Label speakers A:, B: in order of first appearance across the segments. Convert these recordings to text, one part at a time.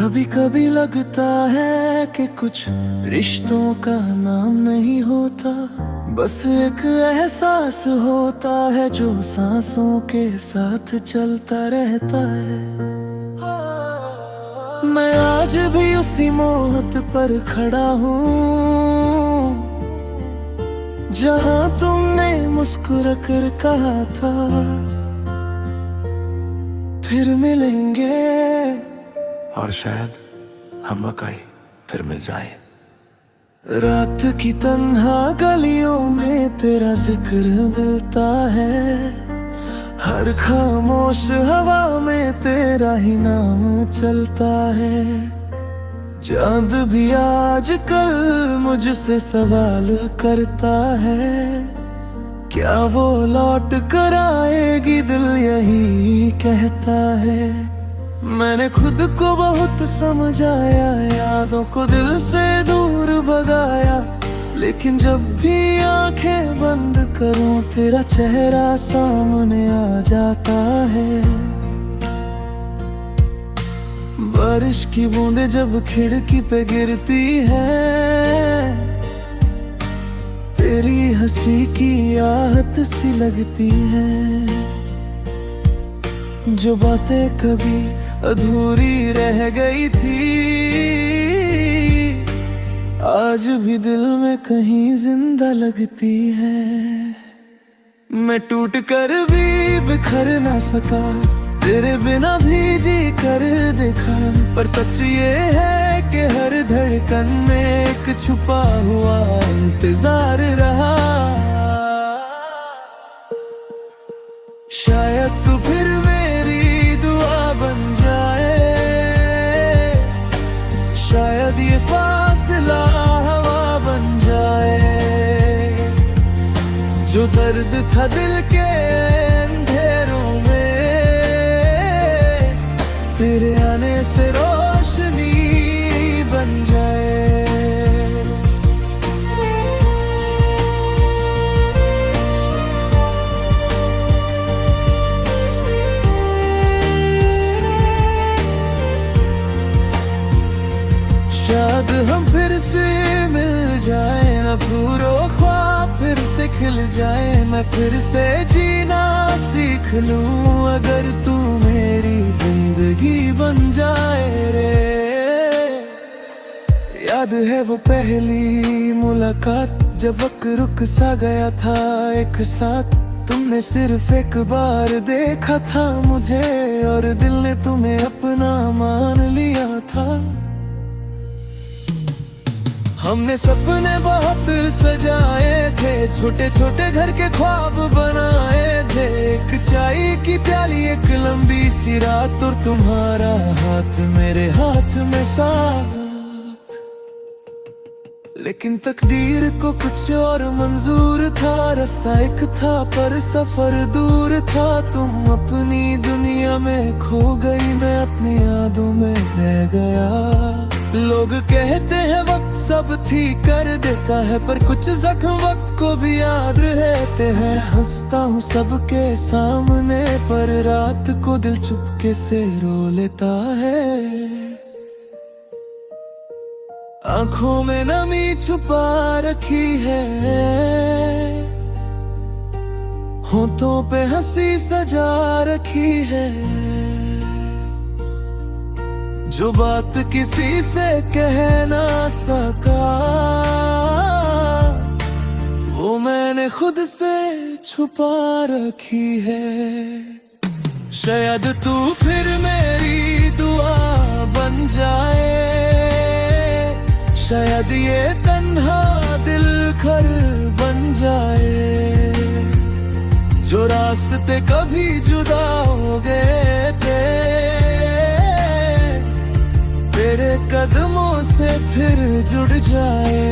A: कभी कभी लगता है कि कुछ रिश्तों का नाम नहीं होता, बस एक एहसास होता है जो सांसों के साथ चलता रहता है। मैं आज भी उसी मोहत पर खड़ा हूँ जहाँ तुमने मुस्कुरा कर कहा था फिर मिलेंगे,
B: और शायद हम वाकई फिर मिल जाएं।
A: रात की तन्हा गलियों में तेरा जिक्र मिलता है, हर खामोश हवा में तेरा ही नाम चलता है। चांद भी आजकल मुझसे सवाल करता है, क्या वो लौट कर आएगी, दिल यही कहता है। मैंने खुद को बहुत समझाया, यादों को दिल से दूर भगाया, लेकिन जब भी आंखें बंद करूं तेरा चेहरा सामने आ जाता है। बारिश की बूंदें जब खिड़की पे गिरती है, तेरी हंसी की आहट सी लगती है। जो बातें कभी अधूरी रह गई थी, आज भी दिल में कहीं जिंदा लगती है। मैं टूट कर भी बिखर ना सका, तेरे बिना भी जी कर देखा, पर सच ये है कि हर धड़कन में एक छुपा हुआ इंतजार रहा। शायद तू फिर मेरी दुआ बन जाए, शायद ये फासला हवा बन जाए। जो दर्द था दिल के अंधेरों में, तेरे आने से रोशनी बन जाए। शायद हम फिर से मिल जाए, अधूरो ख्वाब फिर से खिल जाए, मैं फिर से जीना सीख लूं अगर तू मेरी जिंदगी बन जाए रे। याद है वो पहली मुलाकात, जब वक्त रुक सा गया था एक साथ, तुमने सिर्फ एक बार देखा था मुझे और दिल ने तुम्हें अपना मान लिया था। हमने सपने बहुत सजाए थे, छोटे छोटे घर के ख्वाब बनाए थे, एक चाय की प्याली एक लंबी सी रात और तुम्हारा हाथ मेरे हाथ में साथ। लेकिन तकदीर को कुछ और मंजूर था, रास्ता एक था पर सफर दूर था। तुम अपनी दुनिया में खो गई, मैं अपनी यादों में रह गया। लोग कहते हैं वक्त सब ठीक कर देता है, पर कुछ जख्म वक्त को भी याद रहते हैं। हंसता हूँ सबके सामने, पर रात को दिल चुपके से रो लेता है। आंखों में नमी छुपा रखी है, होठों पे हंसी सजा रखी है। जो बात किसी से कह ना सका, वो मैंने खुद से छुपा रखी है। शायद तू फिर मेरी दुआ बन जाए, शायद ये तन्हा दिल घर बन जाए। जो रास्ते कभी जुदा हो गए थे, तेरे कदमों से फिर जुड़ जाए।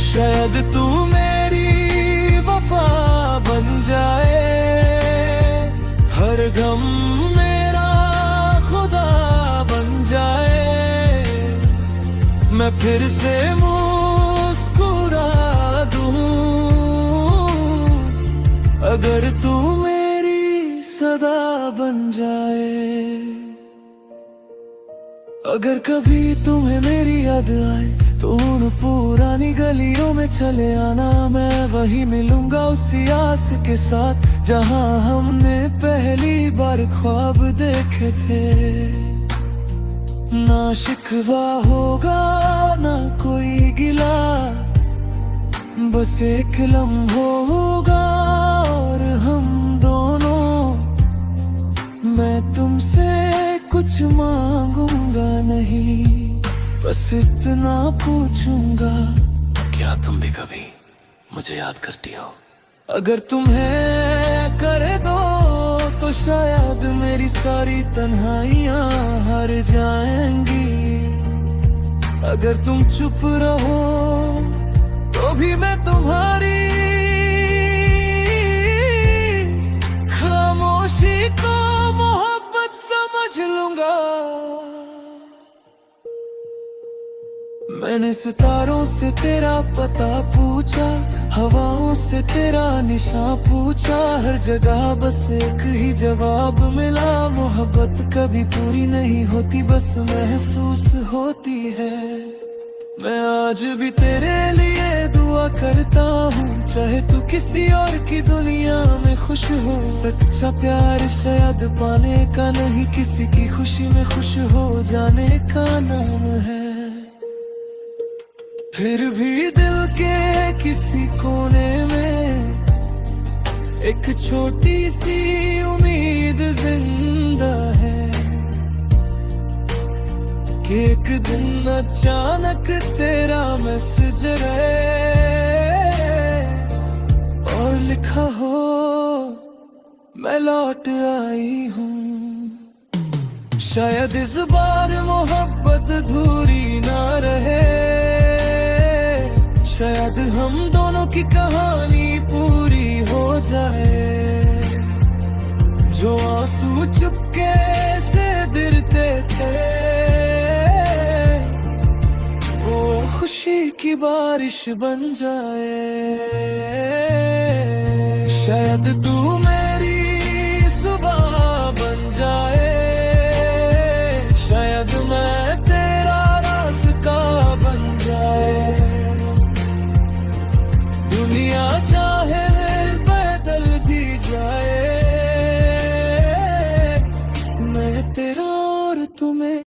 A: शायद तू मेरी वफा बन जाए, हर गम मेरा खुदा बन जाए। मैं फिर से मुस्कुरा दूं अगर तू मेरी सदा बन जाए। अगर कभी तुम्हें मेरी याद आए तो उन पुरानी गलियों में चले आना। मैं वही मिलूंगा उसी आस के साथ जहां हमने पहली बार ख्वाब देखे थे। ना शिकवा होगा ना कोई गिला, बस एक लम्हा होगा और हम दोनों। मैं तुमसे कुछ मांगूंगा नहीं, बस इतना पूछूंगा,
B: क्या तुम भी कभी मुझे याद करती हो?
A: अगर तुम्हें करे दो तो शायद मेरी सारी तन्हाइयां हार जाएंगी। अगर तुम चुप रहो तो भी मैं तुम्हारी खामोशी को मोहब्बत समझ लूंगा। मैंने सितारों से तेरा पता पूछा, हवाओं से तेरा निशान पूछा, हर जगह बस एक ही जवाब मिला, मोहब्बत कभी पूरी नहीं होती बस महसूस होती है। मैं आज भी तेरे लिए दुआ करता हूँ, चाहे तू किसी और की दुनिया में खुश हो। सच्चा प्यार शायद पाने का नहीं, किसी की खुशी में खुश हो जाने का नाम है। फिर भी दिल के किसी कोने में एक छोटी सी उम्मीद जिंदा है कि एक दिन अचानक तेरा मैसेज आए और लिखा हो मैं लौट आई हूँ। शायद इस बार मोहब्बत अधूरी ना रहे, शायद हम दोनों की कहानी पूरी हो जाए। जो आंसू चुपके से गिरते थे वो खुशी की बारिश बन जाए। शायद तू